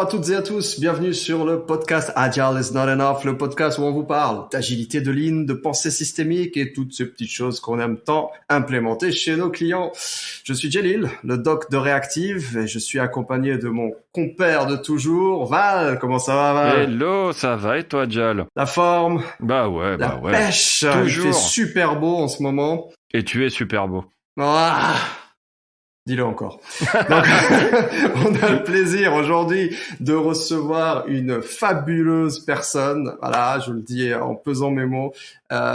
à toutes et à tous, bienvenue sur le podcast Agile is not enough, le podcast où on vous parle d'agilité de ligne, de pensée systémique et toutes ces petites choses qu'on aime tant implémenter chez nos clients. Je suis Jelil, le doc de Reactive, et je suis accompagné de mon compère de toujours, Val. Comment ça va, Val? Hello, ça va et toi, Jal? La forme? Bah ouais. Pêche. Toujours. Il fait super beau en ce moment. Et tu es super beau. Ah, dis-le encore. Donc, on a le plaisir aujourd'hui de recevoir une fabuleuse personne. Voilà, je le dis en pesant mes mots.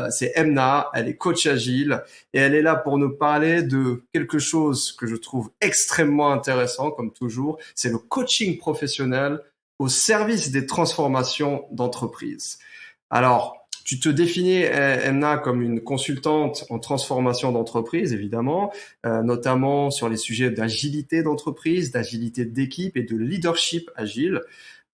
C'est Emna, elle est coach agile et elle est là pour nous parler de quelque chose que je trouve extrêmement intéressant, comme toujours. C'est le coaching professionnel au service des transformations d'entreprise. Alors, tu te définis, Emna, comme une consultante en transformation d'entreprise, évidemment, notamment sur les sujets d'agilité d'entreprise, d'agilité d'équipe et de leadership agile.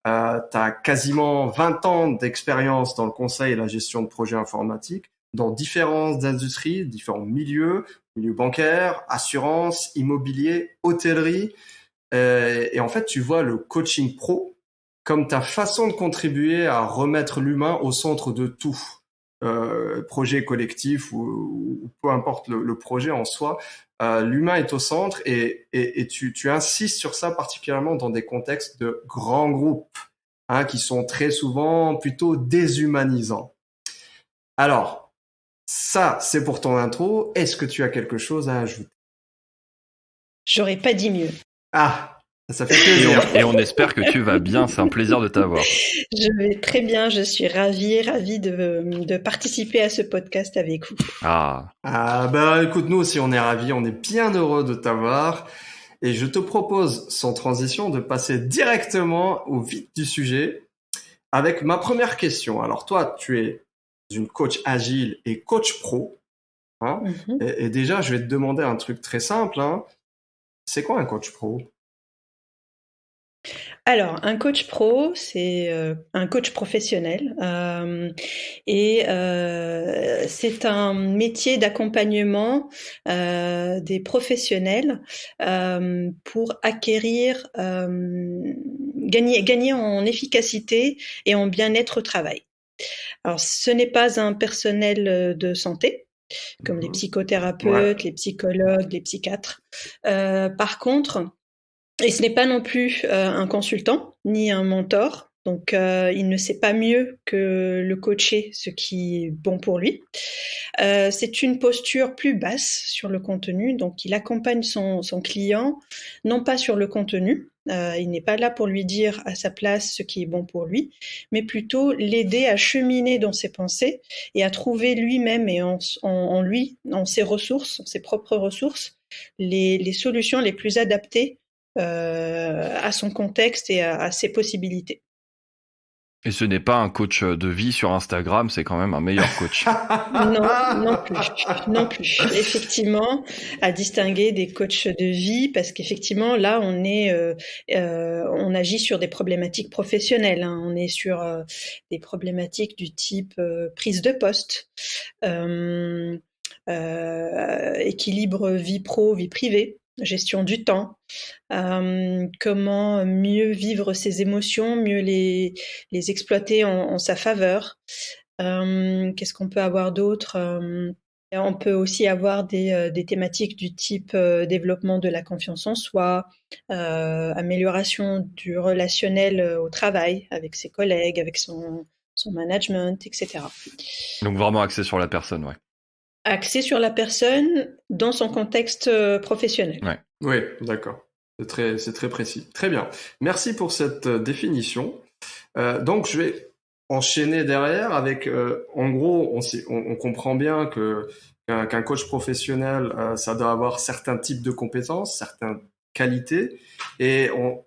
Tu as quasiment 20 ans d'expérience dans le conseil et la gestion de projets informatiques, dans différentes industries, différents milieux bancaires, assurance, immobilier, hôtellerie. Et en fait, tu vois le coaching pro comme ta façon de contribuer à remettre l'humain au centre de tout, projet collectif ou peu importe le projet en soi, l'humain est au centre et tu insistes sur ça particulièrement dans des contextes de grands groupes, hein, qui sont très souvent plutôt déshumanisants. Alors, ça, c'est pour ton intro. Est-ce que tu as quelque chose à ajouter? J'aurais pas dit mieux. Ah! Ça fait plaisir. Et on espère que tu vas bien, c'est un plaisir de t'avoir. Je vais très bien, je suis ravie de participer à ce podcast avec vous. Ah, bah écoute, nous aussi on est ravis, on est bien heureux de t'avoir. Et je te propose, sans transition, de passer directement au vif du sujet avec ma première question. Alors toi, tu es une coach agile et coach pro, hein. Et déjà, je vais te demander un truc très simple, hein. C'est quoi un coach pro? Alors, un coach pro, c'est un coach professionnel et c'est un métier d'accompagnement des professionnels pour acquérir, gagner en efficacité et en bien-être au travail. Alors, ce n'est pas un personnel de santé, comme les psychothérapeutes, les psychologues, les psychiatres. Par contre, et ce n'est pas non plus un consultant, ni un mentor. Donc, il ne sait pas mieux que le coacher ce qui est bon pour lui. C'est une posture plus basse sur le contenu. Donc, il accompagne son client, non pas sur le contenu. Il n'est pas là pour lui dire à sa place ce qui est bon pour lui, mais plutôt l'aider à cheminer dans ses pensées et à trouver lui-même et en lui, en ses ressources, ses propres ressources, les solutions les plus adaptées à son contexte et à ses possibilités. et ce n'est pas un coach de vie sur Instagram, c'est quand même un meilleur coach. Non plus. Effectivement, à distinguer des coachs de vie, parce qu'effectivement, là, on agit sur des problématiques professionnelles, hein. On est sur des problématiques du type prise de poste, équilibre vie pro, vie privée, gestion du temps, comment mieux vivre ses émotions, mieux les exploiter en sa faveur. Qu'est-ce qu'on peut avoir d'autre? On peut aussi avoir des thématiques du type développement de la confiance en soi, amélioration du relationnel au travail avec ses collègues, avec son management, etc. Donc vraiment axé sur la personne, ouais. Axé sur la personne dans son contexte professionnel. Ouais. Oui, d'accord. C'est très précis. Très bien. Merci pour cette définition. Donc, je vais enchaîner derrière avec, en gros, on comprend bien qu'un coach professionnel, ça doit avoir certains types de compétences, certaines qualités, et on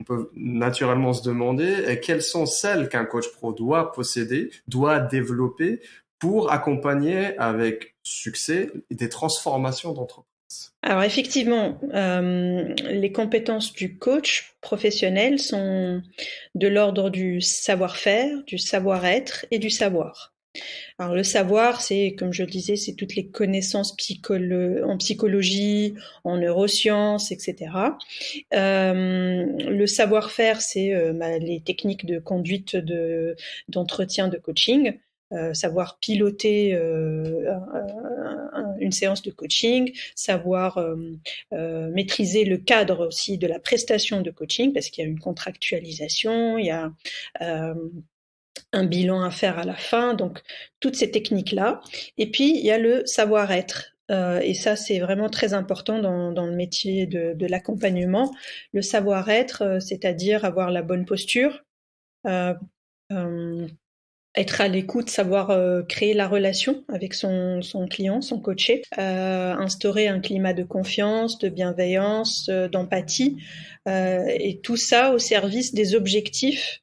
peut naturellement se demander quelles sont celles qu'un coach pro doit posséder, doit développer pour accompagner avec succès des transformations d'entreprise. Alors effectivement, les compétences du coach professionnel sont de l'ordre du savoir-faire, du savoir-être et du savoir. Alors le savoir, c'est, comme je le disais, c'est toutes les connaissances en psychologie, en neurosciences, etc. Le savoir-faire, c'est les techniques de conduite d'entretien de coaching. Savoir piloter une séance de coaching, savoir maîtriser le cadre aussi de la prestation de coaching, parce qu'il y a une contractualisation, il y a un bilan à faire à la fin, donc toutes ces techniques-là. Et puis, il y a le savoir-être. Et ça, c'est vraiment très important dans le métier de l'accompagnement. Le savoir-être, c'est-à-dire avoir la bonne posture, euh, être à l'écoute, savoir créer la relation avec son client, son coaché, instaurer un climat de confiance, de bienveillance, d'empathie, et tout ça au service des objectifs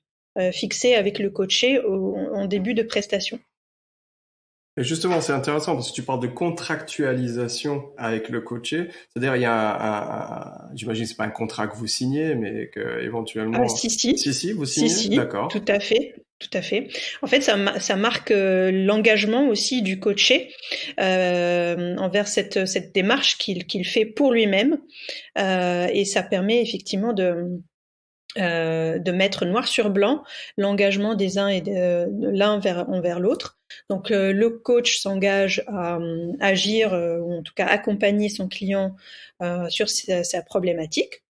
fixés avec le coaché en début de prestation. Et justement, c'est intéressant parce que tu parles de contractualisation avec le coaché. C'est-à-dire, il y a j'imagine que c'est pas un contrat que vous signez, mais que éventuellement. Si, vous signez. D'accord. Tout à fait. Tout à fait. En fait, ça marque l'engagement aussi du coaché envers cette démarche qu'il fait pour lui-même, et ça permet effectivement de mettre noir sur blanc l'engagement des uns et de l'un envers l'autre. Donc le coach s'engage à agir, ou en tout cas accompagner son client sur sa problématique.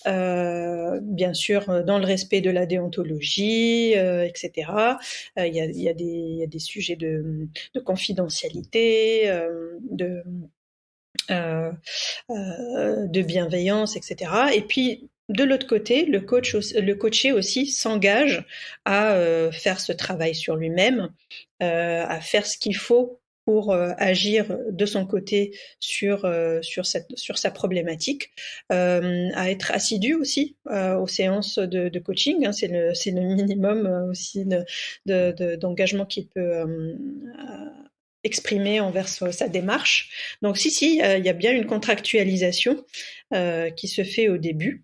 Bien sûr, dans le respect de la déontologie, etc. Il y a des sujets de confidentialité, de bienveillance, etc. Et puis, de l'autre côté, le coaché aussi s'engage à faire ce travail sur lui-même, à faire ce qu'il faut pour agir de son côté sur sa problématique, à être assidu aussi aux séances de coaching, hein, c'est le minimum aussi d'engagement qu'il peut exprimer envers sa démarche. Donc si, il y a bien une contractualisation qui se fait au début.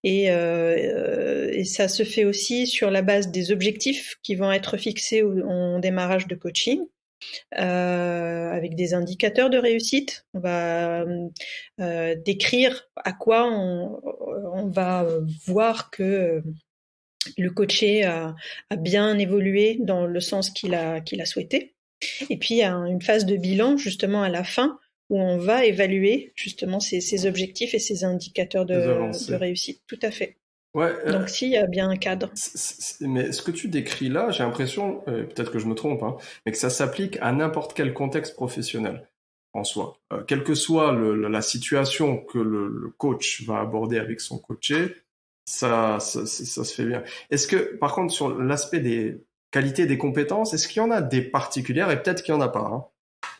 Et ça se fait aussi sur la base des objectifs qui vont être fixés en démarrage de coaching, avec des indicateurs de réussite. On va décrire à quoi on va voir que le coaché a bien évolué dans le sens qu'il a souhaité. Et puis il y a une phase de bilan justement à la fin, où on va évaluer justement ces objectifs et ces indicateurs de réussite. Tout à fait. Ouais, donc il y a bien un cadre. Mais ce que tu décris là, j'ai l'impression, peut-être que je me trompe, hein, mais que ça s'applique à n'importe quel contexte professionnel en soi. Quelle que soit la situation que le coach va aborder avec son coaché, ça se fait bien. Est-ce que, par contre, sur l'aspect des qualités, des compétences, est-ce qu'il y en a des particulières, et peut-être qu'il n'y en a pas, hein.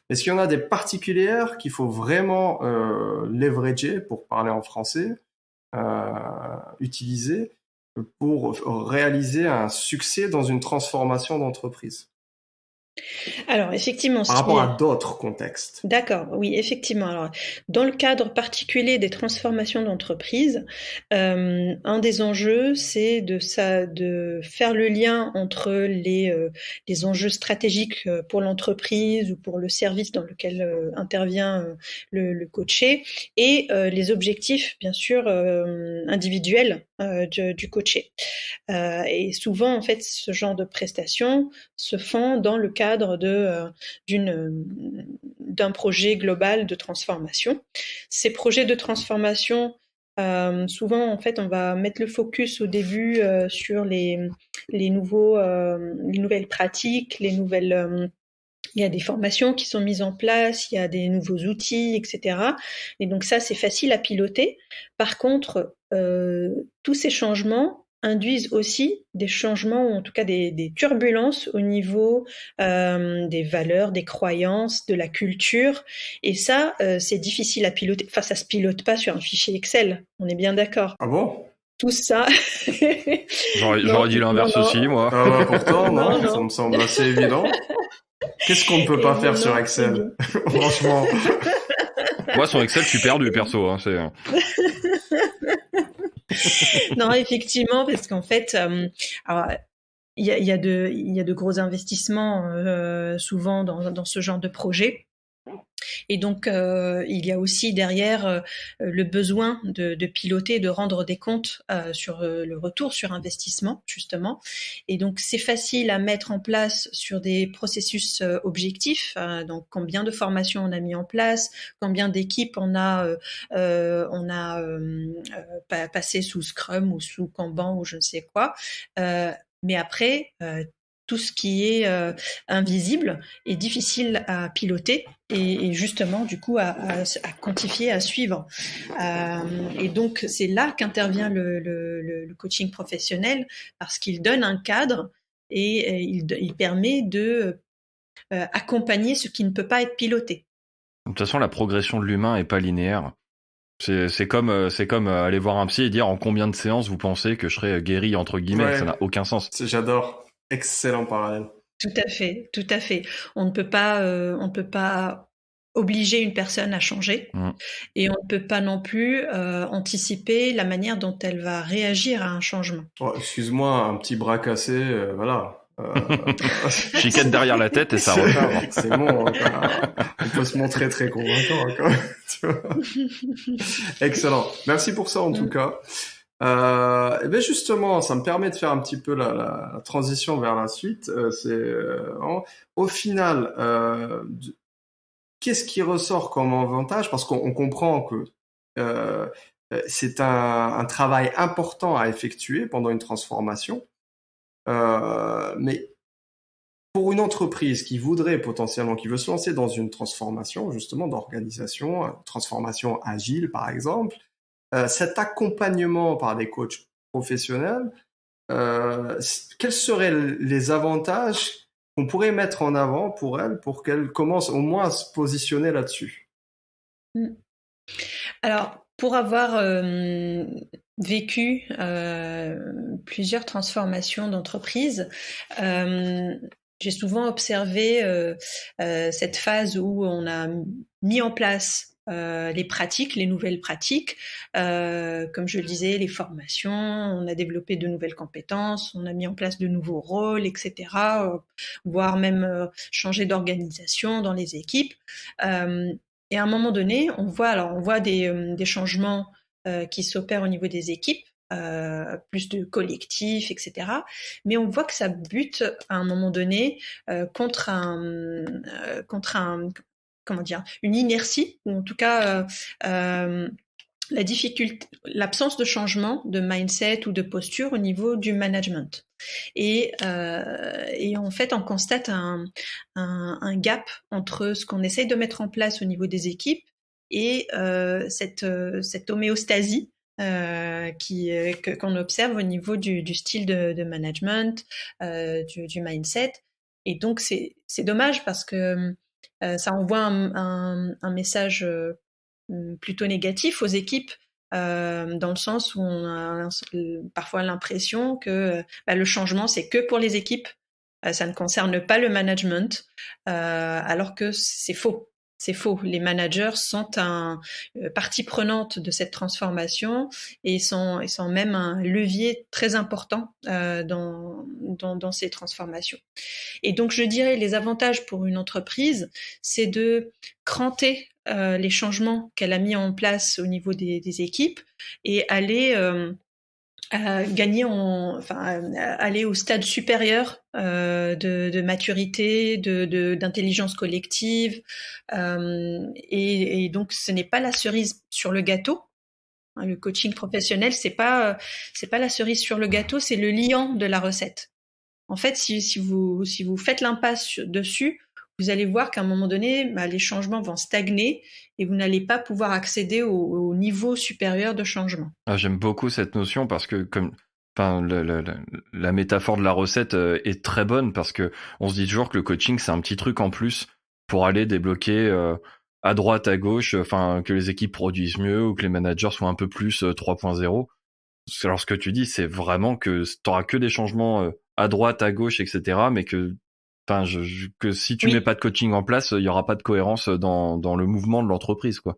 Est-ce qu'il y en a des particulières qu'il faut vraiment leverager, pour parler en français, utiliser pour réaliser un succès dans une transformation d'entreprise? Alors effectivement, par rapport à d'autres contextes. D'accord, oui, effectivement. Alors, dans le cadre particulier des transformations d'entreprise, un des enjeux, c'est de faire le lien entre les enjeux stratégiques pour l'entreprise ou pour le service dans lequel intervient le coaché, et les objectifs, bien sûr, individuels du coaché. Et souvent, en fait, ce genre de prestations se font dans le cadre d'un projet global de transformation. Ces projets de transformation, souvent, en fait, on va mettre le focus au début sur les nouvelles pratiques, il y a des formations qui sont mises en place, il y a des nouveaux outils, etc. Et donc ça, c'est facile à piloter. Par contre, tous ces changements induisent aussi des changements, ou en tout cas des turbulences au niveau des valeurs, des croyances, de la culture. Et ça, c'est difficile à piloter. Enfin, ça se pilote pas sur un fichier Excel. On est bien d'accord. Ah bon? Tout ça. J'aurais dit l'inverse aussi, moi. Pourtant, non, ça me semble assez évident. Qu'est-ce qu'on ne peut pas faire sur Excel? Franchement. Moi, sur Excel, je suis perdu, perso. Hein, non, effectivement, parce qu'en fait, alors, il y a de gros investissements souvent dans ce genre de projet. Et donc, il y a aussi derrière le besoin de piloter, de rendre des comptes sur le retour sur investissement, justement. Et donc, c'est facile à mettre en place sur des processus objectifs. Donc, combien de formations on a mis en place, combien d'équipes on a passé sous Scrum ou sous Kanban ou je ne sais quoi. Mais après, tout ce qui est invisible est difficile à piloter et justement du coup à quantifier, à suivre. Et donc c'est là qu'intervient le coaching professionnel parce qu'il donne un cadre et il permet de accompagner ce qui ne peut pas être piloté. De toute façon, la progression de l'humain est pas linéaire. C'est comme aller voir un psy et dire en combien de séances vous pensez que je serai guéri entre guillemets. Ouais. Ça n'a aucun sens. J'adore. Excellent parallèle. Tout à fait, tout à fait. On ne peut pas obliger une personne à changer et on ne peut pas non plus anticiper la manière dont elle va réagir à un changement. Oh, excuse-moi, un petit bras cassé, voilà. Chiquette derrière la tête et ça repart. C'est bon, on peut se montrer très convaincant. Tu vois. Excellent. Merci pour ça en tout cas. Et bien justement, ça me permet de faire un petit peu la transition vers la suite. Au final, qu'est-ce qui ressort comme avantage? Parce qu'on comprend que c'est un travail important à effectuer pendant une transformation. Mais pour une entreprise qui voudrait potentiellement, qui veut se lancer dans une transformation justement d'organisation, transformation agile par exemple, cet accompagnement par des coachs professionnels, quels seraient les avantages qu'on pourrait mettre en avant pour elle, pour qu'elle commence au moins à se positionner là-dessus? Alors, pour avoir vécu plusieurs transformations d'entreprise, j'ai souvent observé cette phase où on a mis en place les pratiques, les nouvelles pratiques, comme je le disais, les formations, on a développé de nouvelles compétences, on a mis en place de nouveaux rôles, etc., voire même changer d'organisation dans les équipes. Et à un moment donné, on voit des changements qui s'opèrent au niveau des équipes, plus de collectifs, etc. Mais on voit que ça bute à un moment donné contre une inertie, ou en tout cas la difficulté, l'absence de changement de mindset ou de posture au niveau du management. Et en fait, on constate un gap entre ce qu'on essaye de mettre en place au niveau des équipes et cette homéostasie qu'on observe au niveau du style de management, du mindset. Et donc, c'est dommage parce que ça envoie un message plutôt négatif aux équipes, dans le sens où on a parfois l'impression que le changement, c'est que pour les équipes, ça ne concerne pas le management, alors que c'est faux. C'est faux. Les managers sont partie prenante de cette transformation et sont même un levier très important dans ces transformations. Et donc, je dirais les avantages pour une entreprise, c'est de cranter les changements qu'elle a mis en place au niveau des équipes et aller aller au stade supérieur de maturité, d'intelligence collective, et donc ce n'est pas la cerise sur le gâteau. Le coaching professionnel, c'est pas la cerise sur le gâteau, c'est le liant de la recette. En fait, si vous faites l'impasse dessus, vous allez voir qu'à un moment donné, les changements vont stagner et vous n'allez pas pouvoir accéder au niveau supérieur de changement. J'aime beaucoup cette notion parce que la métaphore de la recette est très bonne parce que on se dit toujours que le coaching c'est un petit truc en plus pour aller débloquer à droite, à gauche, que les équipes produisent mieux ou que les managers soient un peu plus 3.0. Alors ce que tu dis, c'est vraiment que t'auras que des changements à droite, à gauche, etc. Mais que si tu mets pas de coaching en place, il y aura pas de cohérence dans le mouvement de l'entreprise, quoi.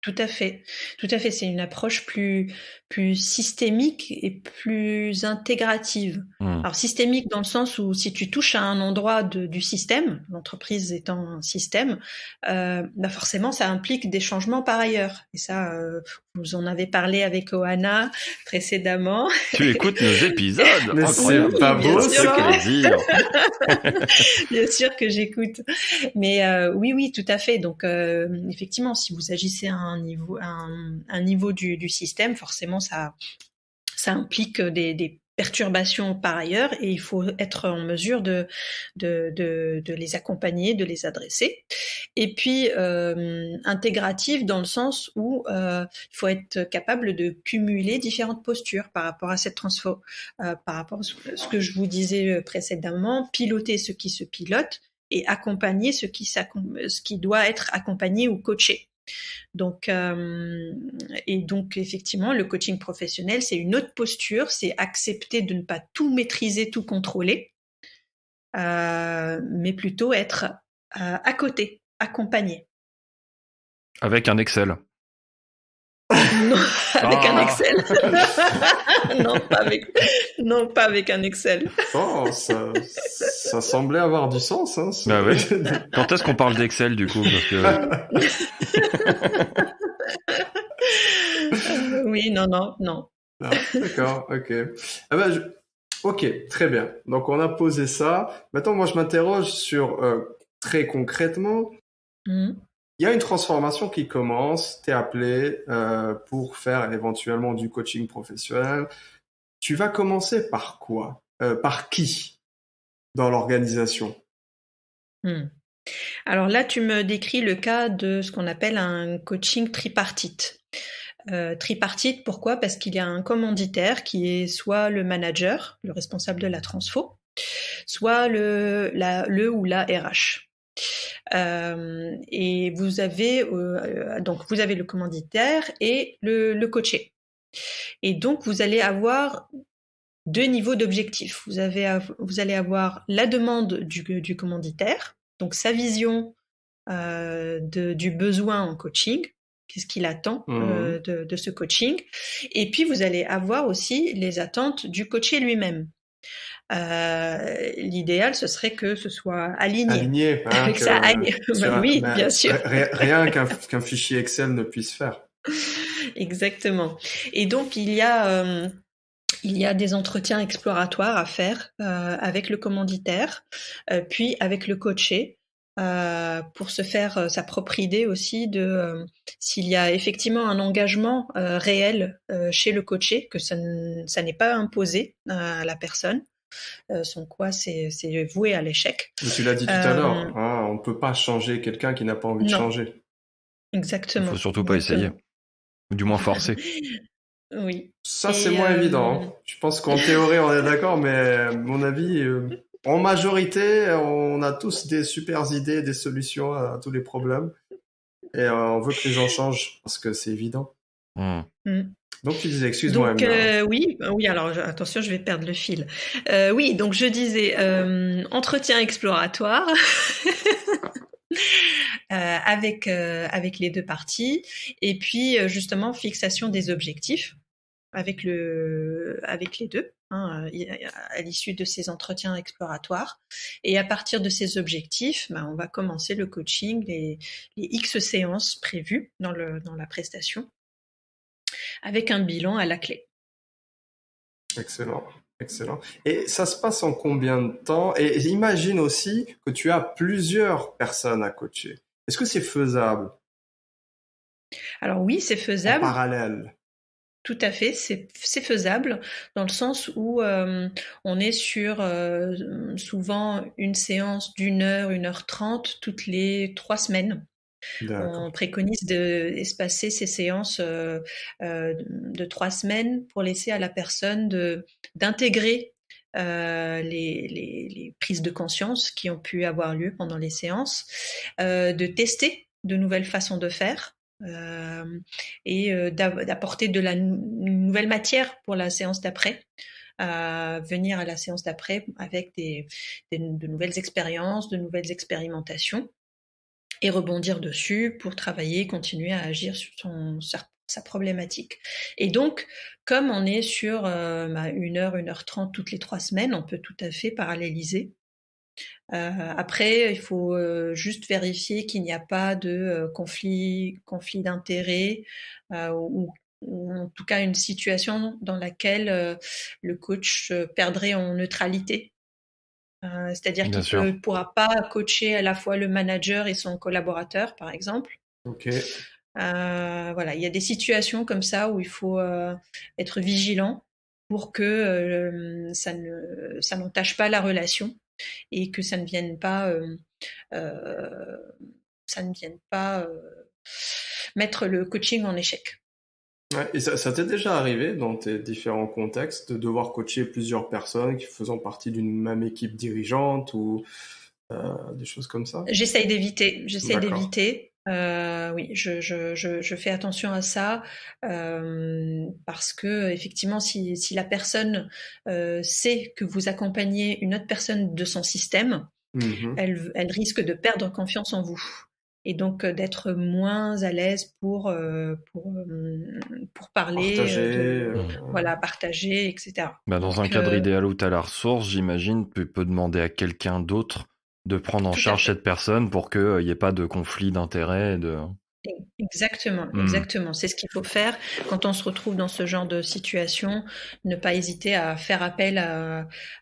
Tout à fait. C'est une approche plus plus systémique et plus intégrative. Alors systémique dans le sens où si tu touches à un endroit du système, l'entreprise étant un système, bah forcément ça implique des changements par ailleurs. Et ça, vous en avez parlé avec Ohana précédemment. Tu écoutes nos épisodes. Mais incroyable. c'est pas beau, C'est ça. plaisir. Bien sûr que j'écoute. Mais oui, tout à fait. Donc effectivement, si vous agissez à un niveau du système, forcément ça implique des perturbations par ailleurs et il faut être en mesure de les accompagner, de les adresser. Et puis intégrative dans le sens où il faut être capable de cumuler différentes postures par rapport à cette transfo, par rapport à ce que je vous disais précédemment, piloter ce qui se pilote et accompagner ce qui doit être accompagné ou coaché. Donc, effectivement, le coaching professionnel, c'est une autre posture, c'est accepter de ne pas tout maîtriser, tout contrôler, mais plutôt être à côté, accompagné. Avec un Excel. Non, avec un Excel. non, pas avec un Excel. Oh, ça semblait avoir du sens. Hein, Bah oui. Quand est-ce qu'on parle d'Excel du coup parce que... Oui, non. Ah, d'accord, ok. Ah ben, ok, très bien. Donc on a posé ça. Maintenant, moi, je m'interroge sur très concrètement. Il y a une transformation qui commence. T'es appelé pour faire éventuellement du coaching professionnel. Tu vas commencer par quoi? Par qui dans l'organisation? Alors là, tu me décris le cas de ce qu'on appelle un coaching tripartite. Tripartite, pourquoi? Parce qu'il y a un commanditaire qui est soit le manager, le responsable de la transfo, soit le ou la RH. Et vous avez le commanditaire et le coaché. Et donc vous allez avoir deux niveaux d'objectifs. Vous allez avoir la demande du commanditaire, donc sa vision du besoin en coaching. Qu'est-ce qu'il attend de ce coaching? Et puis vous allez avoir aussi les attentes du coaché lui-même. L'idéal, ce serait que ce soit aligné. Hein, que ça aille. Oui, bien sûr. Rien qu'un fichier Excel ne puisse faire. Exactement. Et donc il y a des entretiens exploratoires à faire avec le commanditaire, puis avec le coaché, pour se faire sa propre idée aussi de s'il y a effectivement un engagement réel chez le coaché, que ça n'est pas imposé à la personne, sans quoi c'est voué à l'échec. Mais tu l'as dit tout à l'heure, hein, on ne peut pas changer quelqu'un qui n'a pas envie de changer. Exactement. Il faut surtout pas essayer, ou du moins forcer. Oui. Ça, c'est moins évident. Hein. Je pense qu'en théorie, on est d'accord, mais à mon avis, en majorité, on a tous des super idées, des solutions à tous les problèmes. Et on veut que les gens changent, parce que c'est évident. Donc, tu disais, excuse-moi. Donc, oui, alors attention, je vais perdre le fil. Oui, donc je disais, entretien exploratoire. Avec les deux parties, et puis justement fixation des objectifs avec les deux, hein, à l'issue de ces entretiens exploratoires. Et à partir de ces objectifs, on va commencer le coaching, les X séances prévues dans la prestation, avec un bilan à la clé. Excellent. Et ça se passe en combien de temps? Et imagine aussi que tu as plusieurs personnes à coacher. Est-ce que c'est faisable? Alors oui, c'est faisable. En parallèle. Tout à fait, c'est faisable dans le sens où on est sur souvent une séance d'1 heure, 1h30 toutes les 3 semaines. On préconise d'espacer ces séances de 3 semaines pour laisser à la personne d'intégrer les prises de conscience qui ont pu avoir lieu pendant les séances, de tester de nouvelles façons de faire, et d'apporter de la nouvelle matière pour la séance d'après, venir à la séance d'après avec de nouvelles expériences, de nouvelles expérimentations, et rebondir dessus pour travailler, continuer à agir sur sa problématique. Et donc, comme on est sur 1h, 1h30 toutes les 3 semaines, on peut tout à fait paralléliser. Après, il faut juste vérifier qu'il n'y a pas de conflit d'intérêt ou en tout cas une situation dans laquelle le coach perdrait en neutralité. C'est-à-dire Bien qu'il sûr. ne pourra pas coacher à la fois le manager et son collaborateur, par exemple. Ok. Voilà, il y a des situations comme ça où il faut être vigilant pour que ça n'entache pas la relation et que ça ne vienne pas mettre le coaching en échec. Ouais, et ça t'est déjà arrivé dans tes différents contextes de devoir coacher plusieurs personnes qui faisant partie d'une même équipe dirigeante ou des choses comme ça? J'essaye d'éviter. D'accord. Oui, je fais attention à ça parce que effectivement, si la personne sait que vous accompagnez une autre personne de son système, Mhm. elle risque de perdre confiance en vous et donc d'être moins à l'aise pour parler, Partager. partager, etc. Dans un Donc, cadre idéal où tu as la ressource, j'imagine, tu peux demander à quelqu'un d'autre de prendre en tout à charge fait. cette personne pour qu'il n'y ait pas de conflit d'intérêt. Exactement, Hmm. exactement. C'est ce qu'il faut faire quand on se retrouve dans ce genre de situation. Ne pas hésiter à faire appel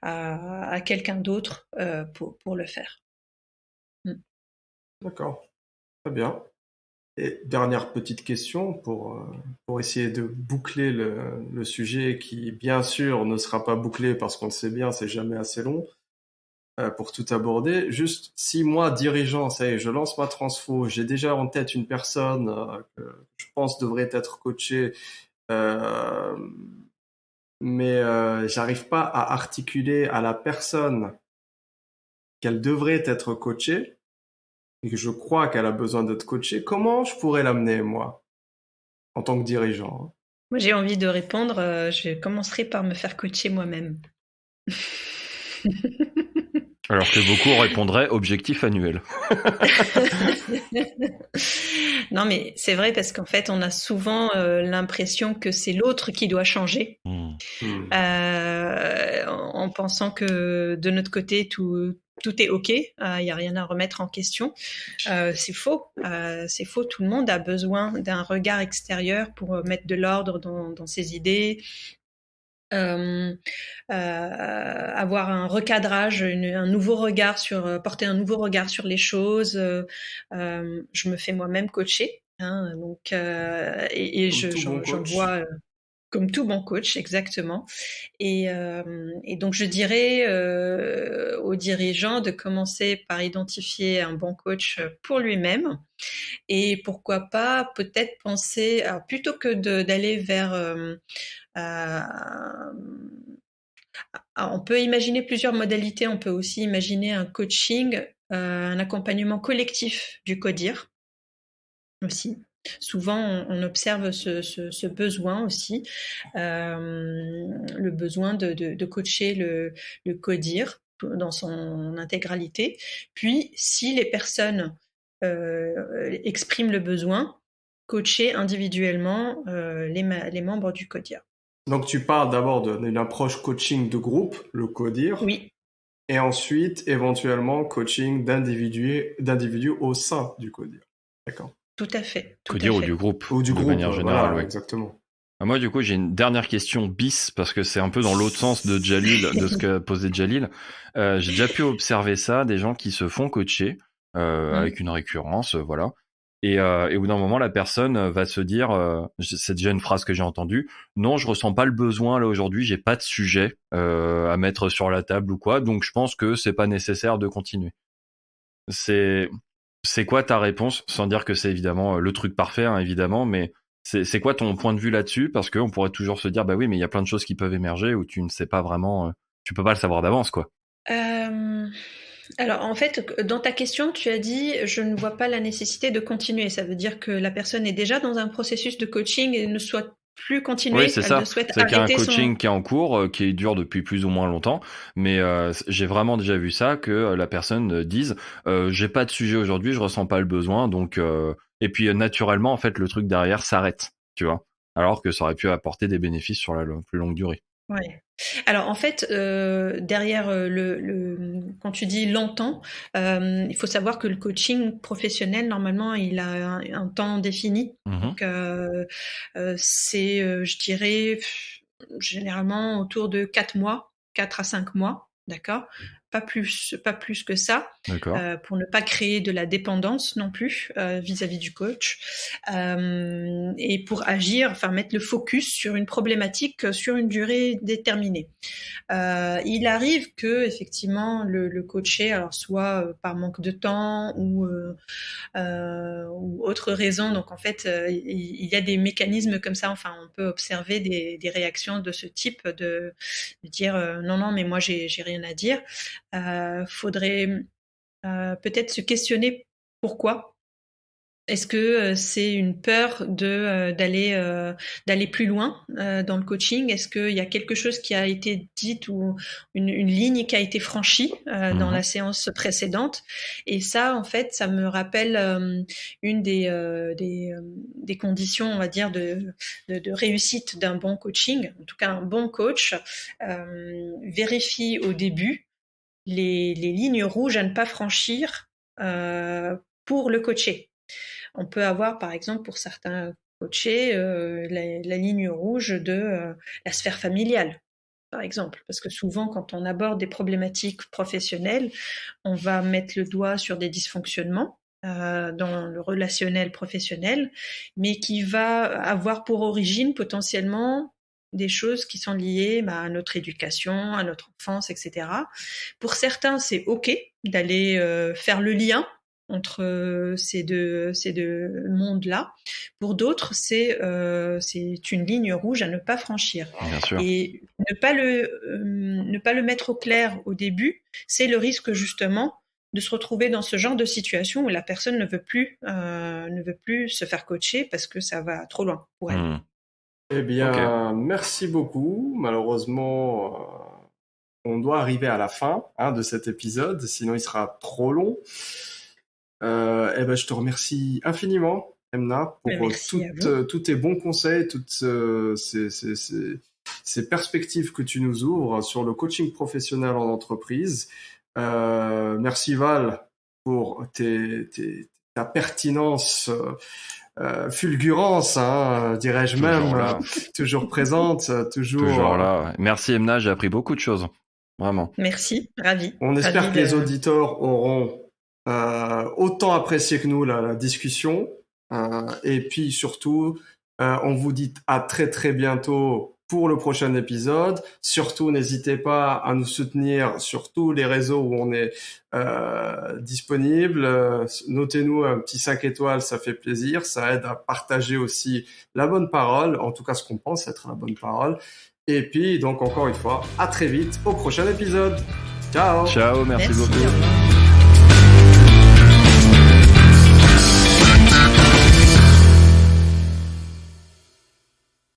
à quelqu'un d'autre pour le faire. D'accord. Très bien. Et dernière petite question pour essayer de boucler le sujet qui, bien sûr, ne sera pas bouclé parce qu'on le sait bien, c'est jamais assez long pour tout aborder. Juste, si moi, dirigeant, ça y est, je lance ma transfo, j'ai déjà en tête une personne que je pense devrait être coachée, euh, mais j'arrive pas à articuler à la personne qu'elle devrait être coachée et que je crois qu'elle a besoin d'être coachée, comment je pourrais l'amener, moi, en tant que dirigeant? Moi, j'ai envie de répondre. Je commencerai par me faire coacher moi-même. Alors que beaucoup répondraient objectif annuel. Non, mais c'est vrai parce qu'en fait, on a souvent l'impression que c'est l'autre qui doit changer, en pensant que de notre côté, tout est OK, il n'y a rien à remettre en question. C'est faux. Tout le monde a besoin d'un regard extérieur pour mettre de l'ordre dans ses idées, avoir un recadrage, un nouveau regard porter un nouveau regard sur les choses. Je me fais moi-même coacher, hein, donc et Comme tout bon j'en coach. vois comme tout bon coach, exactement. Et donc je dirais aux dirigeants de commencer par identifier un bon coach pour lui-même. Et pourquoi pas peut-être penser, alors, plutôt que d'aller vers on peut imaginer plusieurs modalités. On peut aussi imaginer un coaching, un accompagnement collectif du CODIR aussi. Souvent, on observe ce besoin aussi, le besoin de coacher le CODIR dans son intégralité. Puis, si les personnes expriment le besoin, coacher individuellement les membres du CODIR. Donc tu parles d'abord d'une approche coaching de groupe, le CODIR, Oui, et ensuite éventuellement coaching d'individus au sein du CODIR. D'accord. tout à fait. Tout à Codir ou fait. du groupe, Ou du de groupe, manière générale, voilà, ouais. exactement. Moi, du coup, j'ai une dernière question bis, parce que c'est un peu dans l'autre sens de Jalil, de ce qu'a posé Jalil. J'ai déjà pu observer ça, des gens qui se font coacher avec une récurrence, voilà. Et au bout d'un moment, la personne va se dire, c'est déjà une phrase que j'ai entendue, non, je ressens pas le besoin là aujourd'hui, j'ai pas de sujet à mettre sur la table ou quoi, donc je pense que c'est pas nécessaire de continuer. C'est quoi ta réponse, sans dire que c'est évidemment le truc parfait, hein, évidemment, mais c'est quoi ton point de vue là-dessus? Parce qu'on pourrait toujours se dire, bah oui, mais il y a plein de choses qui peuvent émerger où tu ne sais pas vraiment, tu peux pas le savoir d'avance, quoi. Alors en fait, dans ta question, tu as dit je ne vois pas la nécessité de continuer. Ça veut dire que la personne est déjà dans un processus de coaching et ne souhaite plus Oui, continuer. c'est Elle ça. souhaite C'est qu'il y a un arrêter coaching qui est en cours, qui dure depuis plus ou moins longtemps, mais j'ai vraiment déjà vu ça, que la personne dise, j'ai pas de sujet aujourd'hui, je ressens pas le besoin, donc et puis naturellement, en fait, le truc derrière s'arrête. tu vois. Alors que ça aurait pu apporter des bénéfices sur la plus longue durée. Ouais. Alors en fait, derrière quand tu dis longtemps, il faut savoir que le coaching professionnel, normalement, il a un temps défini. Donc c'est, je dirais, généralement autour de 4 mois, 4 à 5 mois, d'accord? Pas plus que ça, D'accord. pour ne pas créer de la dépendance non plus vis-à-vis du coach, et pour agir, enfin mettre le focus sur une problématique sur une durée déterminée. Il arrive que effectivement le coaché, alors soit par manque de temps ou autre raison, donc en fait il y a des mécanismes comme ça, enfin on peut observer des réactions de ce type de dire non mais moi j'ai rien à dire. Faudrait peut-être se questionner pourquoi. Est-ce que c'est une peur d'aller plus loin dans le coaching? Est-ce qu'il y a quelque chose qui a été dit ou une ligne qui a été franchie dans la séance précédente? Et ça, en fait, ça me rappelle une des conditions, on va dire, de réussite d'un bon coaching. En tout cas, un bon coach vérifie au début les lignes rouges à ne pas franchir pour le coacher. On peut avoir, par exemple, pour certains coachés, la ligne rouge de la sphère familiale, par exemple. Parce que souvent, quand on aborde des problématiques professionnelles, on va mettre le doigt sur des dysfonctionnements dans le relationnel professionnel, mais qui va avoir pour origine potentiellement des choses qui sont liées à notre éducation, à notre enfance, etc. Pour certains, c'est OK d'aller faire le lien entre ces deux mondes-là. Pour d'autres, c'est une ligne rouge à ne pas franchir. Bien sûr. Et ne pas le mettre au clair au début, c'est le risque justement de se retrouver dans ce genre de situation où la personne ne veut plus se faire coacher parce que ça va trop loin pour elle. Eh bien, merci beaucoup. Malheureusement, on doit arriver à la fin de cet épisode, sinon il sera trop long. Je te remercie infiniment, Emna, pour tous tes bons conseils, toutes ces perspectives que tu nous ouvres sur le coaching professionnel en entreprise. Merci Val pour ta pertinence, fulgurance, dirais-je même, toujours présente, toujours là. Merci Emna, j'ai appris beaucoup de choses, vraiment. Merci, ravi. On espère que les auditeurs auront autant apprécié que nous la discussion, et puis surtout on vous dit à très très bientôt pour le prochain épisode. Surtout n'hésitez pas à nous soutenir sur tous les réseaux où on est disponible. Notez-nous un petit 5 étoiles, ça fait plaisir, ça aide à partager aussi la bonne parole, en tout cas ce qu'on pense être la bonne parole. Et puis donc encore une fois, à très vite au prochain épisode. Ciao. Ciao, merci beaucoup.